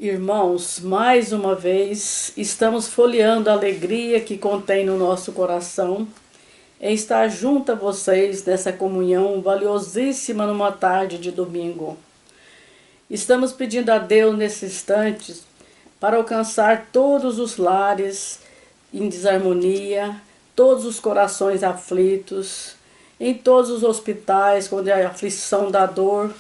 Irmãos, mais uma vez estamos folheando a alegria que contém no nosso coração em estar junto a vocês nessa comunhão valiosíssima numa tarde de domingo. Estamos pedindo a Deus nesses instantes para alcançar todos os lares em desarmonia, todos os corações aflitos, em todos os hospitais onde a aflição da dor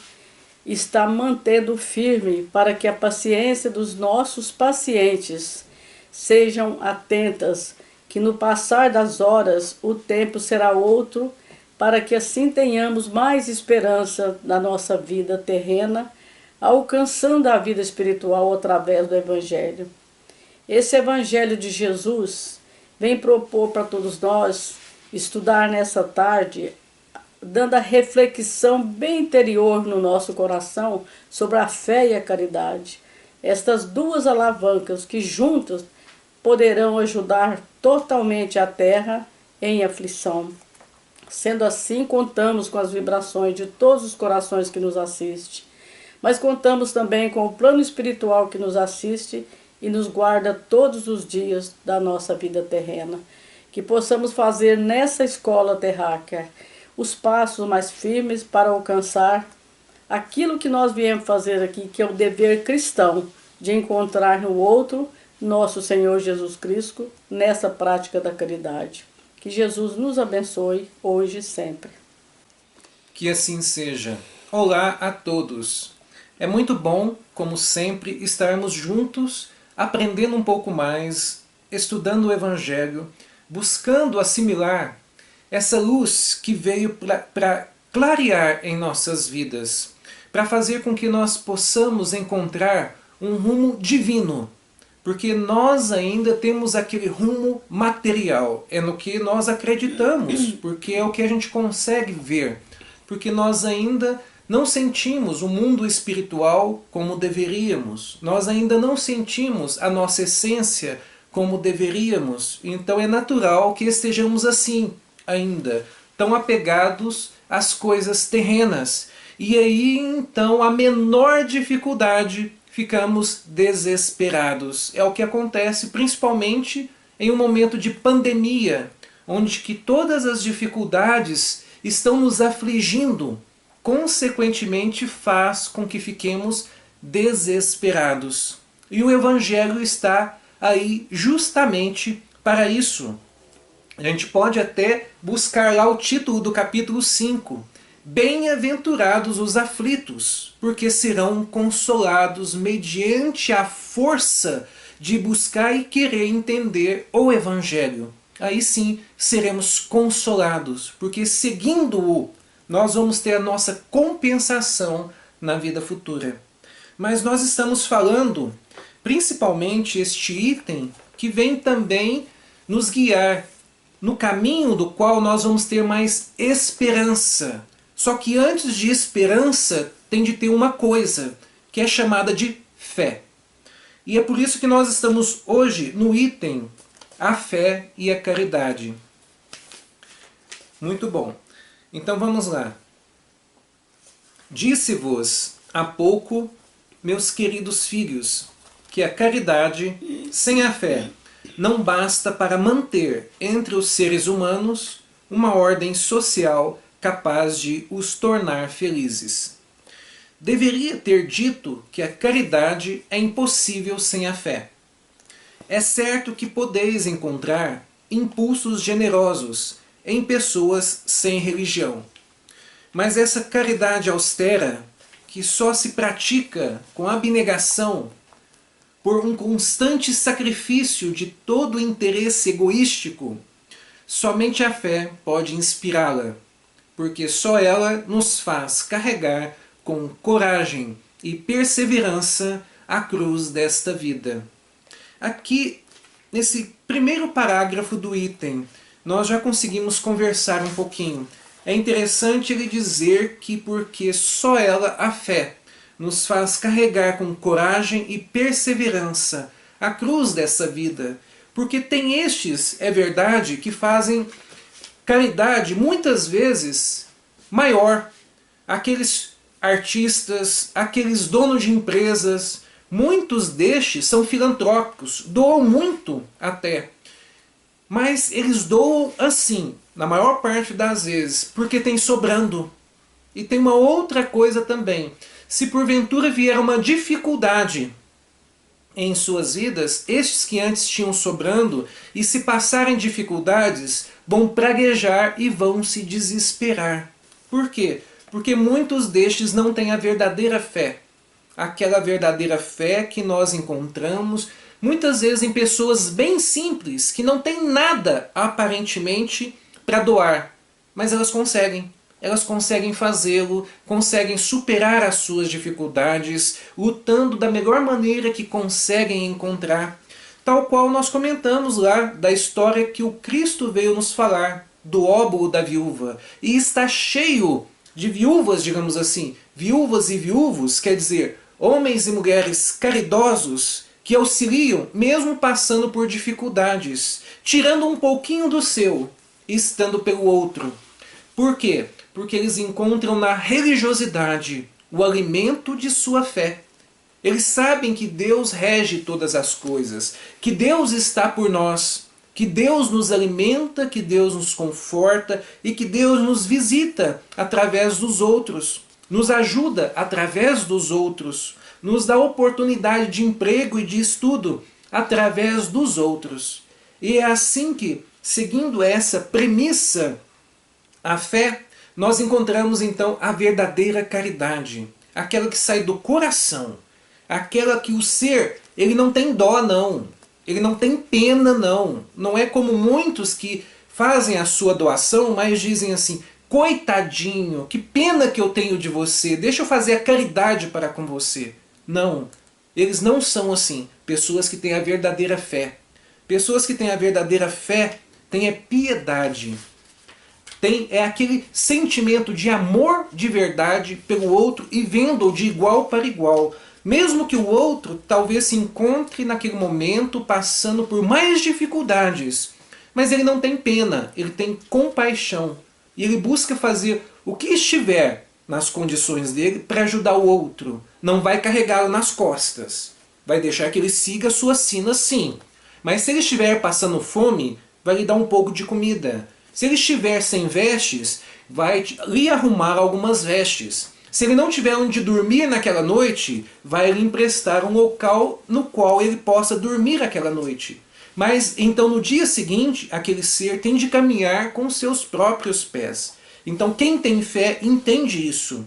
está mantendo firme para que a paciência dos nossos pacientes sejam atentas, que no passar das horas o tempo será outro, para que assim tenhamos mais esperança na nossa vida terrena, alcançando a vida espiritual através do Evangelho. Esse Evangelho de Jesus vem propor para todos nós estudar nessa tarde, dando a reflexão bem interior no nosso coração sobre a fé e a caridade. Estas duas alavancas que juntas poderão ajudar totalmente a terra em aflição. Sendo assim, contamos com as vibrações de todos os corações que nos assistem, mas contamos também com o plano espiritual que nos assiste e nos guarda todos os dias da nossa vida terrena. Que possamos fazer nessa escola terráquea os passos mais firmes para alcançar aquilo que nós viemos fazer aqui, que é o dever cristão de encontrar no outro nosso Senhor Jesus Cristo nessa prática da caridade. Que Jesus nos abençoe hoje e sempre. Que assim seja. Olá a todos. É muito bom, como sempre, estarmos juntos, aprendendo um pouco mais, estudando o Evangelho, buscando assimilar essa luz que veio para clarear em nossas vidas, para fazer com que nós possamos encontrar um rumo divino, porque nós ainda temos aquele rumo material, é no que nós acreditamos, porque é o que a gente consegue ver, porque nós ainda não sentimos o mundo espiritual como deveríamos, nós ainda não sentimos a nossa essência como deveríamos, então é natural que estejamos assim, ainda tão apegados às coisas terrenas. E aí então a menor dificuldade ficamos desesperados. É o que acontece principalmente em um momento de pandemia, onde que todas as dificuldades estão nos afligindo, consequentemente faz com que fiquemos desesperados. E o Evangelho está aí justamente para isso. A gente pode até buscar lá o título do capítulo 5. Bem-aventurados os aflitos, porque serão consolados mediante a força de buscar e querer entender o Evangelho. Aí sim seremos consolados, porque seguindo-o, nós vamos ter a nossa compensação na vida futura. Mas nós estamos falando, principalmente este item, que vem também nos guiar no caminho do qual nós vamos ter mais esperança. Só que antes de esperança tem de ter uma coisa, que é chamada de fé. E é por isso que nós estamos hoje no item a fé e a caridade. Muito bom. Então vamos lá. Disse-vos há pouco, meus queridos filhos, que a caridade sem a fé não basta para manter entre os seres humanos uma ordem social capaz de os tornar felizes. Deveria ter dito que a caridade é impossível sem a fé. É certo que podeis encontrar impulsos generosos em pessoas sem religião. Mas essa caridade austera, que só se pratica com abnegação, por um constante sacrifício de todo interesse egoístico, somente a fé pode inspirá-la, porque só ela nos faz carregar com coragem e perseverança a cruz desta vida. Aqui, nesse primeiro parágrafo do item, nós já conseguimos conversar um pouquinho. É interessante ele dizer que porque só ela, a fé, nos faz carregar com coragem e perseverança a cruz dessa vida. Porque tem estes, é verdade, que fazem caridade muitas vezes maior. Aqueles artistas, aqueles donos de empresas, Muitos destes são filantrópicos, doam muito até. Mas eles doam assim, na maior parte das vezes, porque tem sobrando. E tem uma outra coisa também. Se porventura vier uma dificuldade em suas vidas, estes que antes tinham sobrando, e se passarem dificuldades, vão praguejar e vão se desesperar. Por quê? Porque muitos destes não têm a verdadeira fé. Aquela verdadeira fé que nós encontramos muitas vezes em pessoas bem simples, que não têm nada aparentemente para doar, mas elas conseguem. Elas conseguem fazê-lo, conseguem superar as suas dificuldades, lutando da melhor maneira que conseguem encontrar. Tal qual nós comentamos lá da história que o Cristo veio nos falar, do óbolo da viúva. E está cheio de viúvas, digamos assim. Viúvas e viúvos, quer dizer, homens e mulheres caridosos que auxiliam mesmo passando por dificuldades, tirando um pouquinho do seu e estando pelo outro. Por quê? Porque eles encontram na religiosidade o alimento de sua fé. Eles sabem que Deus rege todas as coisas, que Deus está por nós, que Deus nos alimenta, que Deus nos conforta e que Deus nos visita através dos outros, nos ajuda através dos outros, nos dá oportunidade de emprego e de estudo através dos outros. E é assim que, seguindo essa premissa, a fé, nós encontramos então a verdadeira caridade, aquela que sai do coração, aquela que o ser, ele não tem dó não, ele não tem pena não, não é como muitos que fazem a sua doação, mas dizem assim, coitadinho, que pena que eu tenho de você, deixa eu fazer a caridade para com você. Não, eles não são assim, pessoas que têm a verdadeira fé. Pessoas que têm a verdadeira fé têm a piedade. É aquele sentimento de amor de verdade pelo outro e vendo-o de igual para igual. Mesmo que o outro talvez se encontre naquele momento passando por mais dificuldades. Mas ele não tem pena, ele tem compaixão. E ele busca fazer o que estiver nas condições dele para ajudar o outro. Não vai carregá-lo nas costas. Vai deixar que ele siga a sua sina sim. Mas se ele estiver passando fome, vai lhe dar um pouco de comida. Se ele estiver sem vestes, vai lhe arrumar algumas vestes. Se ele não tiver onde dormir naquela noite, vai lhe emprestar um local no qual ele possa dormir aquela noite. Mas então no dia seguinte, aquele ser tem de caminhar com seus próprios pés. Então quem tem fé entende isso.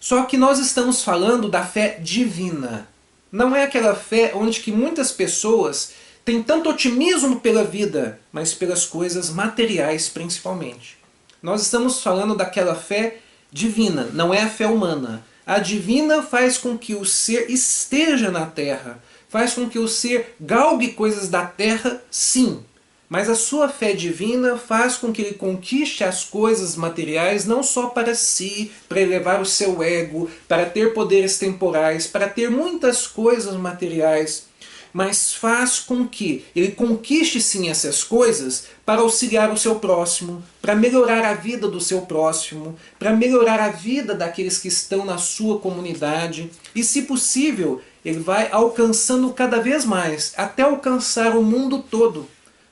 Só que nós estamos falando da fé divina. Não é aquela fé onde que muitas pessoas têm tanto otimismo pela vida, mas pelas coisas materiais principalmente. Nós estamos falando daquela fé divina, não é a fé humana. A divina faz com que o ser esteja na terra, faz com que o ser galgue coisas da terra, sim. Mas a sua fé divina faz com que ele conquiste as coisas materiais não só para si, para elevar o seu ego, para ter poderes temporais, para ter muitas coisas materiais, mas faz com que ele conquiste sim essas coisas para auxiliar o seu próximo, para melhorar a vida do seu próximo, para melhorar a vida daqueles que estão na sua comunidade e, se possível, ele vai alcançando cada vez mais, até alcançar o mundo todo.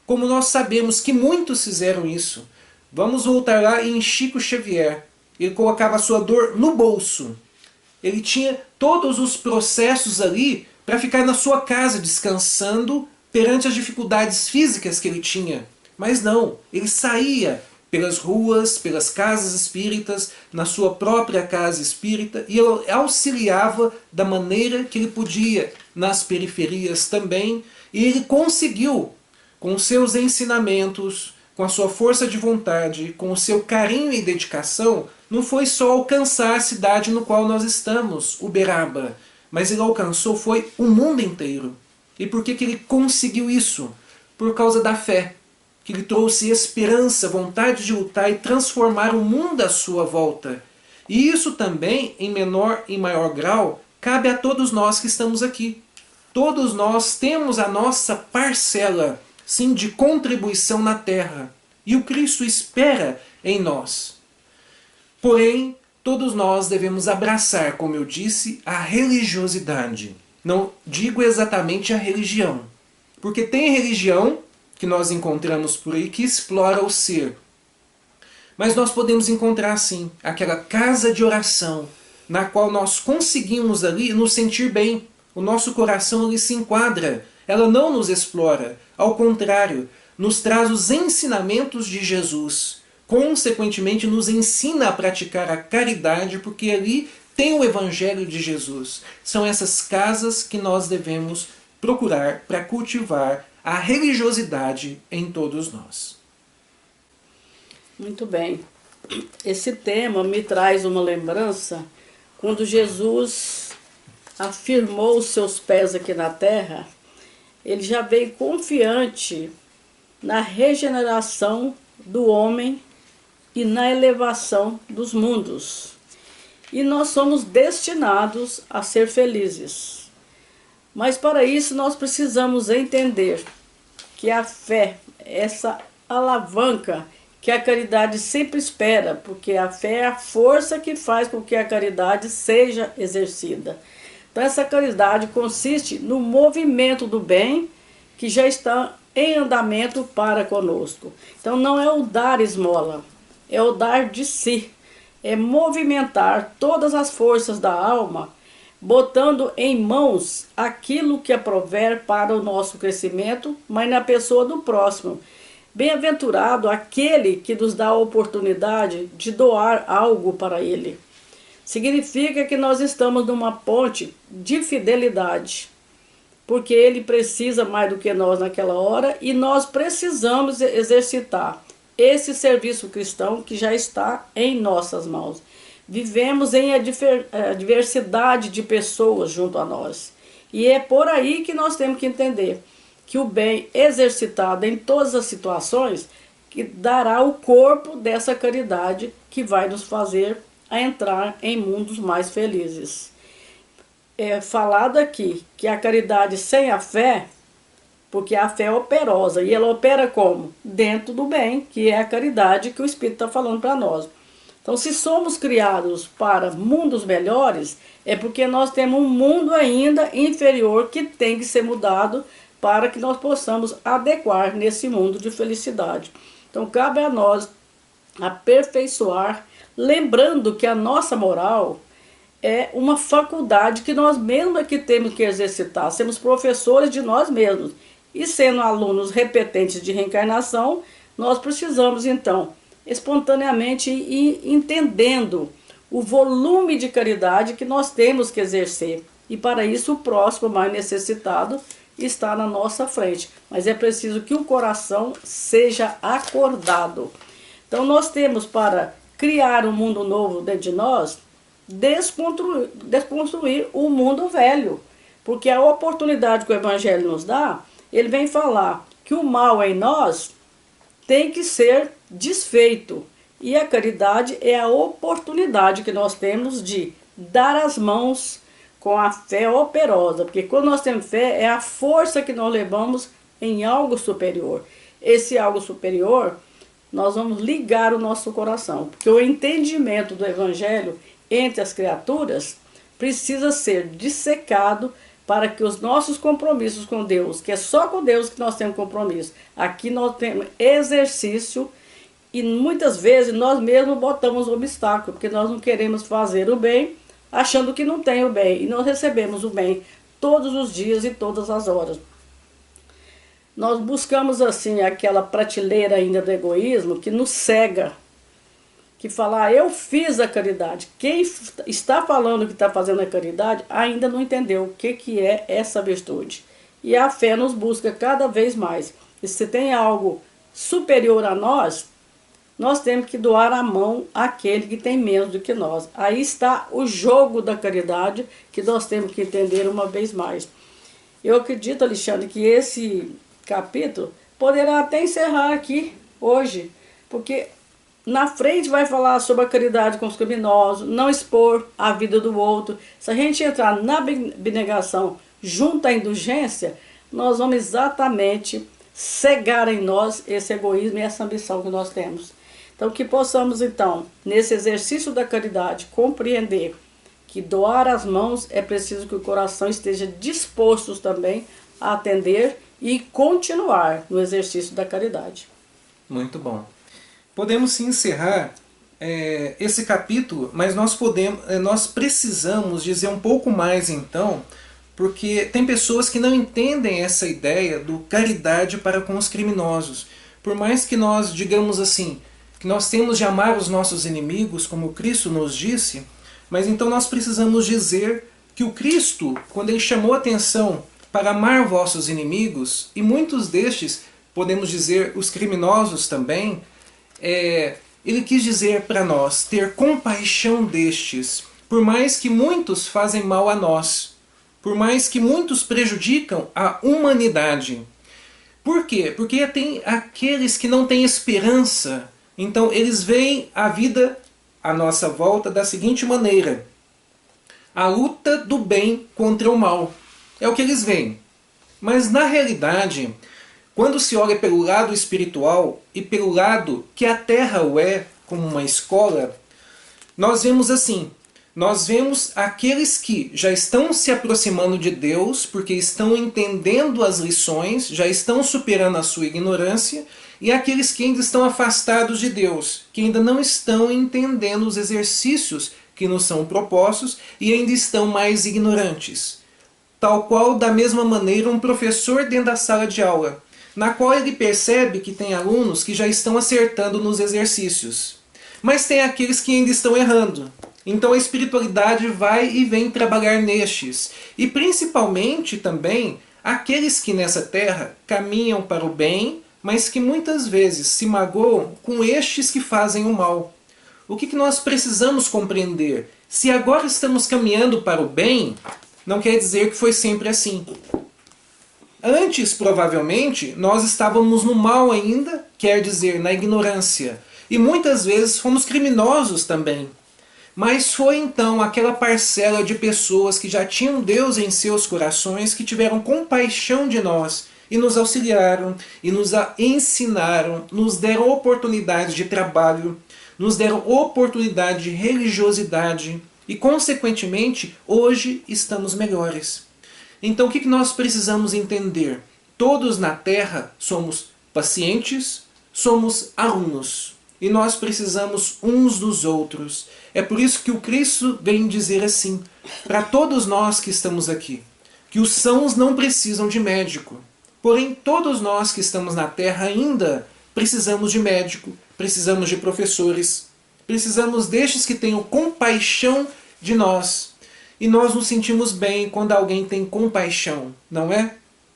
Como nós sabemos que muitos fizeram isso. Vamos voltar lá em Chico Xavier. Ele colocava a sua dor no bolso. Ele tinha todos os processos ali para ficar na sua casa descansando perante as dificuldades físicas que ele tinha. Mas não, ele saía pelas ruas, pelas casas espíritas, na sua própria casa espírita, e ele auxiliava da maneira que ele podia, nas periferias também, e ele conseguiu, com os seus ensinamentos, com a sua força de vontade, com o seu carinho e dedicação, não foi só alcançar a cidade no qual nós estamos, Uberaba, mas ele alcançou foi o mundo inteiro. E por que ele conseguiu isso? Por causa da fé, que lhe trouxe esperança, vontade de lutar e transformar o mundo à sua volta. E isso também, em menor e maior grau, cabe a todos nós que estamos aqui. Todos nós temos a nossa parcela, sim, de contribuição na terra. E o Cristo espera em nós. Porém, Todos nós devemos abraçar, como eu disse, a religiosidade. Não digo exatamente a religião, porque tem religião que nós encontramos por aí que explora o ser. Mas nós podemos encontrar, sim, aquela casa de oração, na qual nós conseguimos ali nos sentir bem. O nosso coração ali se enquadra, ela não nos explora. Ao contrário, nos traz os ensinamentos de Jesus. Consequentemente, nos ensina a praticar a caridade, porque ali tem o Evangelho de Jesus. São essas casas que nós devemos procurar para cultivar a religiosidade em todos nós. Muito bem. Esse tema me traz uma lembrança quando Jesus afirmou os seus pés aqui na terra. Ele já veio confiante na regeneração do homem e na elevação dos mundos. E nós somos destinados a ser felizes. Mas para isso nós precisamos entender que a fé, essa alavanca que a caridade sempre espera, porque a fé é a força que faz com que a caridade seja exercida. Então essa caridade consiste no movimento do bem que já está em andamento para conosco. Então não é o dar esmola, é o dar de si, é movimentar todas as forças da alma, botando em mãos aquilo que aprover para o nosso crescimento, mas na pessoa do próximo. Bem-aventurado aquele que nos dá a oportunidade de doar algo para ele. Significa que nós estamos numa ponte de fidelidade, porque ele precisa mais do que nós naquela hora e nós precisamos exercitar esse serviço cristão que já está em nossas mãos. Vivemos em a diversidade de pessoas junto a nós. E é por aí que nós temos que entender que o bem exercitado em todas as situações que dará o corpo dessa caridade que vai nos fazer a entrar em mundos mais felizes. É falado aqui que a caridade sem a fé, porque a fé é operosa, e ela opera como? Dentro do bem, que é a caridade que o Espírito está falando para nós. Então, se somos criados para mundos melhores, é porque nós temos um mundo ainda inferior que tem que ser mudado para que nós possamos adequar nesse mundo de felicidade. Então, cabe a nós aperfeiçoar, lembrando que a nossa moral é uma faculdade que nós mesmos é que temos que exercitar. Somos professores de nós mesmos. E sendo alunos repetentes de reencarnação, nós precisamos, então, espontaneamente ir entendendo o volume de caridade que nós temos que exercer. E para isso o próximo mais necessitado está na nossa frente. Mas é preciso que o coração seja acordado. Então nós temos para criar um mundo novo dentro de nós, desconstruir o mundo velho. Porque a oportunidade que o Evangelho nos dá, ele vem falar que o mal em nós tem que ser desfeito. E a caridade é a oportunidade que nós temos de dar as mãos com a fé operosa. Porque quando nós temos fé, é a força que nós levamos em algo superior. Esse algo superior, nós vamos ligar o nosso coração. Porque o entendimento do Evangelho entre as criaturas precisa ser dissecado para que os nossos compromissos com Deus, que é só com Deus que nós temos compromisso, aqui nós temos exercício e muitas vezes nós mesmos botamos obstáculo, porque nós não queremos fazer o bem, achando que não tem o bem, e nós recebemos o bem todos os dias e todas as horas. Nós buscamos assim aquela prateleira ainda do egoísmo que nos cega, que fala, eu fiz a caridade. Quem está falando que está fazendo a caridade ainda não entendeu o que é essa virtude. E a fé nos busca cada vez mais. E se tem algo superior a nós, nós temos que doar a mão àquele que tem menos do que nós. Aí está o jogo da caridade que nós temos que entender uma vez mais. Eu acredito, Alexandre, que esse capítulo poderá até encerrar aqui hoje, porque na frente vai falar sobre a caridade com os criminosos, não expor a vida do outro. Se a gente entrar na abnegação junto à indulgência, nós vamos exatamente cegar em nós esse egoísmo e essa ambição que nós temos. Então, que possamos, então, nesse exercício da caridade, compreender que doar as mãos é preciso que o coração esteja disposto também a atender e continuar no exercício da caridade. Muito bom. Podemos sim encerrar esse capítulo, mas nós precisamos dizer um pouco mais então, porque tem pessoas que não entendem essa ideia do caridade para com os criminosos. Por mais que nós digamos assim, que nós temos de amar os nossos inimigos, como Cristo nos disse, mas então nós precisamos dizer que o Cristo, quando ele chamou a atenção para amar vossos inimigos, e muitos destes, podemos dizer, os criminosos também, ele quis dizer para nós ter compaixão destes, por mais que muitos fazem mal a nós, por mais que muitos prejudicam a humanidade. Por quê? Porque tem aqueles que não têm esperança, então eles veem a vida à nossa volta da seguinte maneira: a luta do bem contra o mal. É o que eles veem. Mas na realidade, quando se olha pelo lado espiritual e pelo lado que a Terra o é, como uma escola, nós vemos assim, nós vemos aqueles que já estão se aproximando de Deus, porque estão entendendo as lições, já estão superando a sua ignorância, e aqueles que ainda estão afastados de Deus, que ainda não estão entendendo os exercícios que nos são propostos e ainda estão mais ignorantes. Tal qual, da mesma maneira, um professor dentro da sala de aula, na qual ele percebe que tem alunos que já estão acertando nos exercícios. Mas tem aqueles que ainda estão errando. Então a espiritualidade vai e vem trabalhar nestes. E principalmente também aqueles que nessa terra caminham para o bem, mas que muitas vezes se magoam com estes que fazem o mal. O que nós precisamos compreender? Se agora estamos caminhando para o bem, não quer dizer que foi sempre assim. Antes, provavelmente, nós estávamos no mal ainda, quer dizer, na ignorância. E muitas vezes fomos criminosos também. Mas foi então aquela parcela de pessoas que já tinham Deus em seus corações, que tiveram compaixão de nós e nos auxiliaram, e nos ensinaram, nos deram oportunidades de trabalho, nos deram oportunidade de religiosidade e, consequentemente, hoje estamos melhores. Então o que nós precisamos entender? Todos na Terra somos pacientes, somos alunos. E nós precisamos uns dos outros. É por isso que o Cristo vem dizer assim, para todos nós que estamos aqui, que os sãos não precisam de médico. Porém, todos nós que estamos na Terra ainda precisamos de médico, precisamos de professores, precisamos destes que tenham compaixão de nós. E nós nos sentimos bem quando alguém tem compaixão, não é?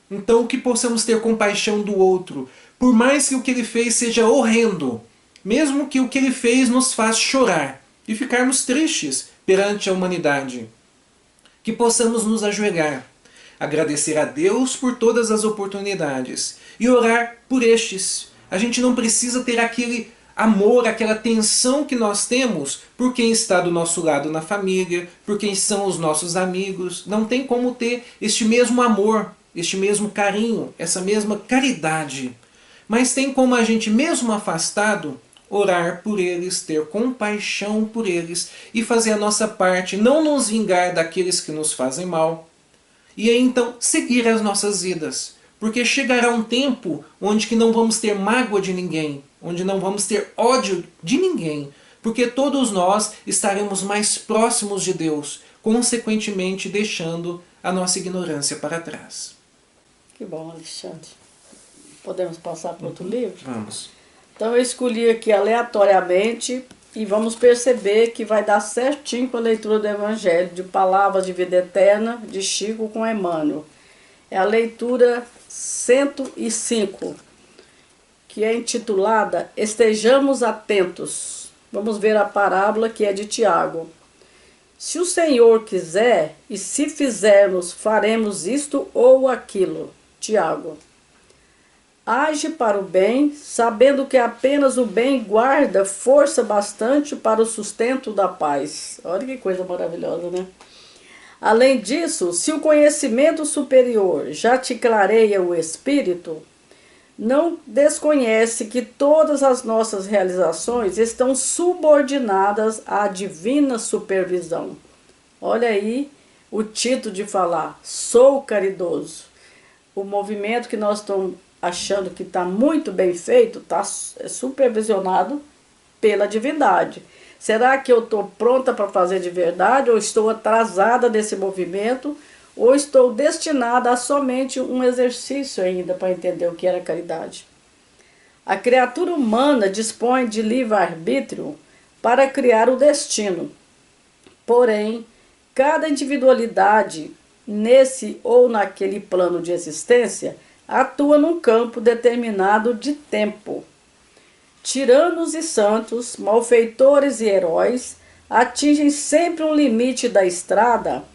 Então que possamos ter compaixão do outro, por mais que o que ele fez seja horrendo, mesmo que o que ele fez nos faz chorar e ficarmos tristes perante a humanidade. Que possamos nos ajoelhar, agradecer a Deus por todas as oportunidades e orar por estes. A gente não precisa ter aquele amor, aquela tensão que nós temos por quem está do nosso lado na família, por quem são os nossos amigos. Não tem como ter este mesmo amor, este mesmo carinho, essa mesma caridade. Mas tem como a gente, mesmo afastado, orar por eles, ter compaixão por eles e fazer a nossa parte, não nos vingar daqueles que nos fazem mal. E aí então seguir as nossas vidas. Porque chegará um tempo onde que não vamos ter mágoa de ninguém, onde não vamos ter ódio de ninguém, porque todos nós estaremos mais próximos de Deus, consequentemente deixando a nossa ignorância para trás. Que bom, Alexandre. Podemos passar para outro livro? Vamos. Então eu escolhi aqui aleatoriamente e vamos perceber que vai dar certinho com a leitura do Evangelho de Palavras de Vida Eterna de Chico com Emmanuel. É a leitura 105, que é intitulada Estejamos Atentos. Vamos ver a parábola que é de Tiago. Se o Senhor quiser, e se fizermos, faremos isto ou aquilo. Tiago. Age para o bem, sabendo que apenas o bem guarda força bastante para o sustento da paz. Olha que coisa maravilhosa, né? Além disso, se o conhecimento superior já te clareia o espírito, não desconhece que todas as nossas realizações estão subordinadas à divina supervisão. Olha aí o título de falar, sou caridoso. O movimento que nós estamos achando que está muito bem feito, está supervisionado pela divindade. Será que eu estou pronta para fazer de verdade, ou estou atrasada nesse movimento, ou estou destinada a somente um exercício ainda para entender o que era caridade? A criatura humana dispõe de livre-arbítrio para criar o destino. Porém, cada individualidade, nesse ou naquele plano de existência, atua num campo determinado de tempo. Tiranos e santos, malfeitores e heróis atingem sempre um limite da estrada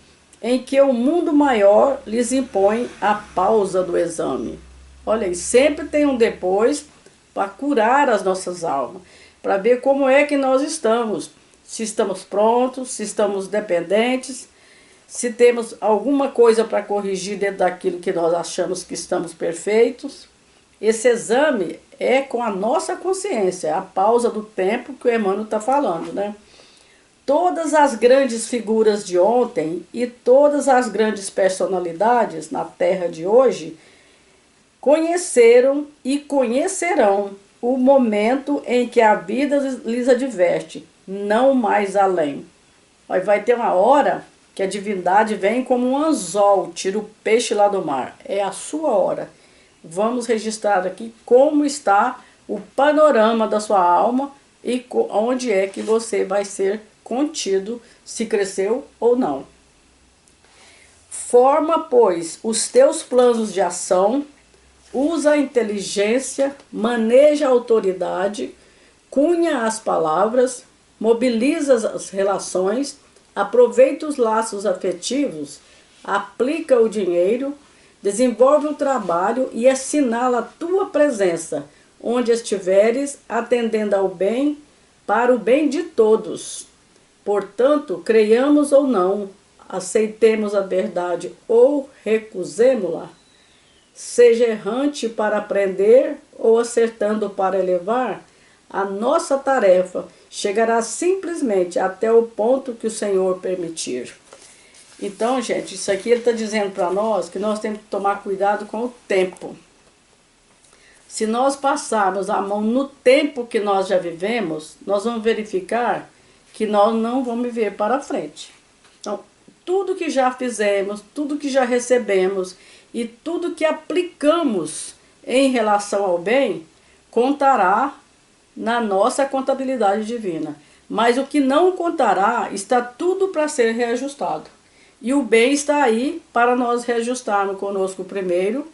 em que o mundo maior lhes impõe a pausa do exame. Olha aí, sempre tem um depois para curar as nossas almas, para ver como é que nós estamos, se estamos prontos, se estamos dependentes, se temos alguma coisa para corrigir dentro daquilo que nós achamos que estamos perfeitos. Esse exame é com a nossa consciência, é a pausa do tempo que o Emmanuel está falando, né? Todas as grandes figuras de ontem e todas as grandes personalidades na Terra de hoje conheceram e conhecerão o momento em que a vida lhes adverte, não mais além. Vai ter uma hora que a divindade vem como um anzol, tira o peixe lá do mar. É a sua hora. Vamos registrar aqui como está o panorama da sua alma e onde é que você vai ser contido, se cresceu ou não. Forma, pois, os teus planos de ação, usa a inteligência, maneja a autoridade, cunha as palavras, mobiliza as relações, aproveita os laços afetivos, aplica o dinheiro, desenvolve o trabalho e assinala a tua presença, onde estiveres, atendendo ao bem, para o bem de todos. Portanto, creiamos ou não, aceitemos a verdade ou recusemo-la, seja errante para aprender ou acertando para elevar, a nossa tarefa chegará simplesmente até o ponto que o Senhor permitir. Então, gente, isso aqui ele está dizendo para nós que nós temos que tomar cuidado com o tempo. Se nós passarmos a mão no tempo que nós já vivemos, nós vamos verificar que nós não vamos viver para frente. Então, tudo que já fizemos, tudo que já recebemos e tudo que aplicamos em relação ao bem, contará na nossa contabilidade divina. Mas o que não contará, está tudo para ser reajustado. E o bem está aí para nós reajustarmos conosco primeiro,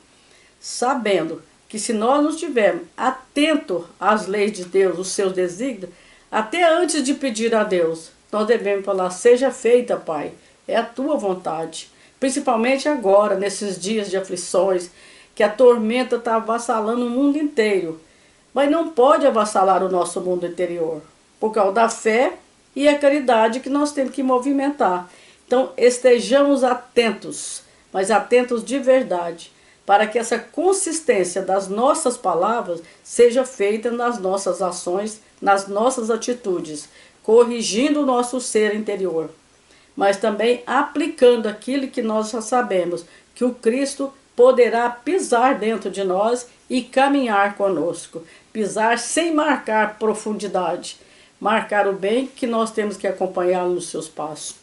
sabendo que se nós não estivermos atentos às leis de Deus, os seus desígnios, até antes de pedir a Deus, nós devemos falar, seja feita, Pai, é a tua vontade. Principalmente agora, nesses dias de aflições, que a tormenta está avassalando o mundo inteiro. Mas não pode avassalar o nosso mundo interior, por causa da fé e a caridade que nós temos que movimentar. Então, estejamos atentos, mas atentos de verdade, para que essa consistência das nossas palavras seja feita nas nossas ações, nas nossas atitudes, corrigindo o nosso ser interior, mas também aplicando aquilo que nós já sabemos, que o Cristo poderá pisar dentro de nós e caminhar conosco, pisar sem marcar profundidade, marcar o bem que nós temos que acompanhar nos seus passos.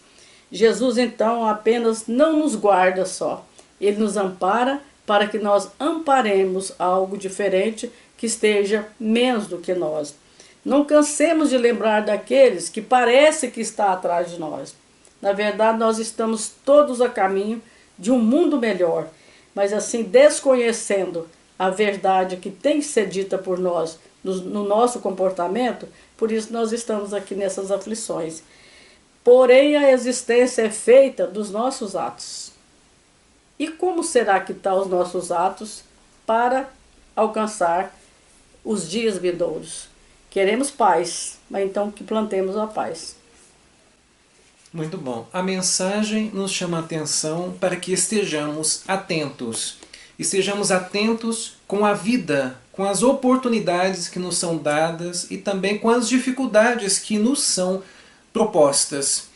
Jesus, então, apenas não nos guarda só, ele nos ampara para que nós amparemos algo diferente que esteja menos do que nós. Não cansemos de lembrar daqueles que parece que está atrás de nós. Na verdade, nós estamos todos a caminho de um mundo melhor, mas assim, desconhecendo a verdade que tem que ser dita por nós no nosso comportamento, por isso nós estamos aqui nessas aflições. Porém, a existência é feita dos nossos atos. E como será que estão os nossos atos para alcançar os dias vindouros? Queremos paz, mas então que plantemos a paz. Muito bom. A mensagem nos chama a atenção para que estejamos atentos. Estejamos atentos com a vida, com as oportunidades que nos são dadas e também com as dificuldades que nos são propostas.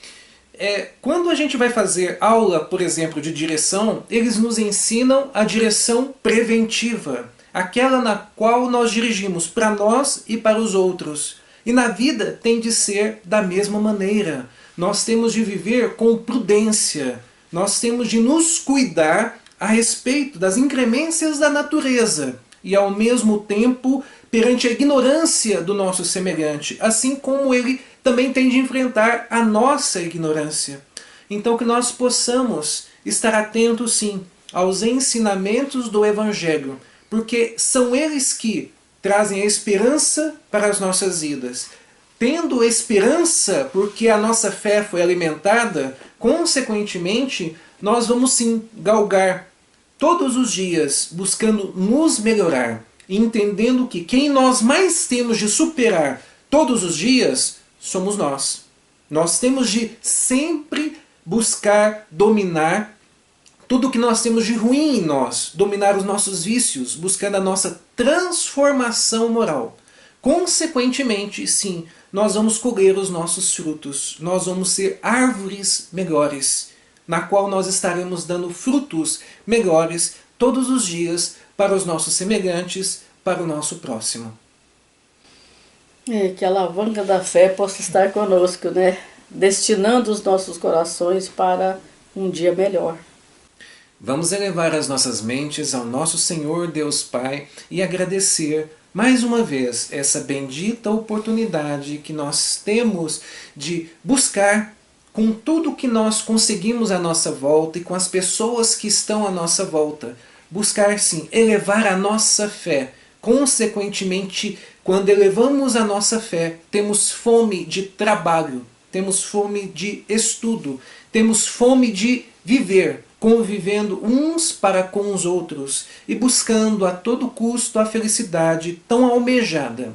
Quando a gente vai fazer aula, por exemplo, de direção, eles nos ensinam a direção preventiva, aquela na qual nós dirigimos para nós e para os outros. E na vida tem de ser da mesma maneira. Nós temos de viver com prudência, nós temos de nos cuidar a respeito das incremências da natureza e ao mesmo tempo perante a ignorância do nosso semelhante, assim como ele também tem de enfrentar a nossa ignorância. Então que nós possamos estar atentos sim aos ensinamentos do Evangelho, porque são eles que trazem a esperança para as nossas vidas. Tendo esperança, porque a nossa fé foi alimentada, consequentemente, nós vamos sim galgar todos os dias buscando nos melhorar, e entendendo que quem nós mais temos de superar todos os dias somos nós. Nós temos de sempre buscar dominar tudo o que nós temos de ruim em nós, dominar os nossos vícios, buscando a nossa transformação moral. Consequentemente, sim, nós vamos colher os nossos frutos, nós vamos ser árvores melhores, na qual nós estaremos dando frutos melhores todos os dias para os nossos semelhantes, para o nosso próximo. Que a alavanca da fé possa estar conosco, né? Destinando os nossos corações para um dia melhor. Vamos elevar as nossas mentes ao nosso Senhor Deus Pai e agradecer mais uma vez essa bendita oportunidade que nós temos de buscar com tudo que nós conseguimos à nossa volta e com as pessoas que estão à nossa volta. Buscar sim, elevar a nossa fé. Consequentemente, quando elevamos a nossa fé, temos fome de trabalho, temos fome de estudo, temos fome de viver, convivendo uns para com os outros e buscando a todo custo a felicidade tão almejada.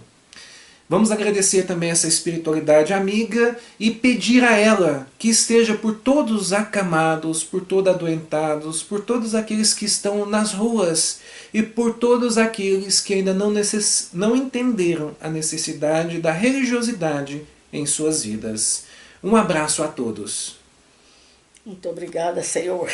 Vamos agradecer também essa espiritualidade amiga e pedir a ela que esteja por todos os acamados, por todos adoentados, por todos aqueles que estão nas ruas e por todos aqueles que ainda não entenderam a necessidade da religiosidade em suas vidas. Um abraço a todos. Muito obrigada, Senhor.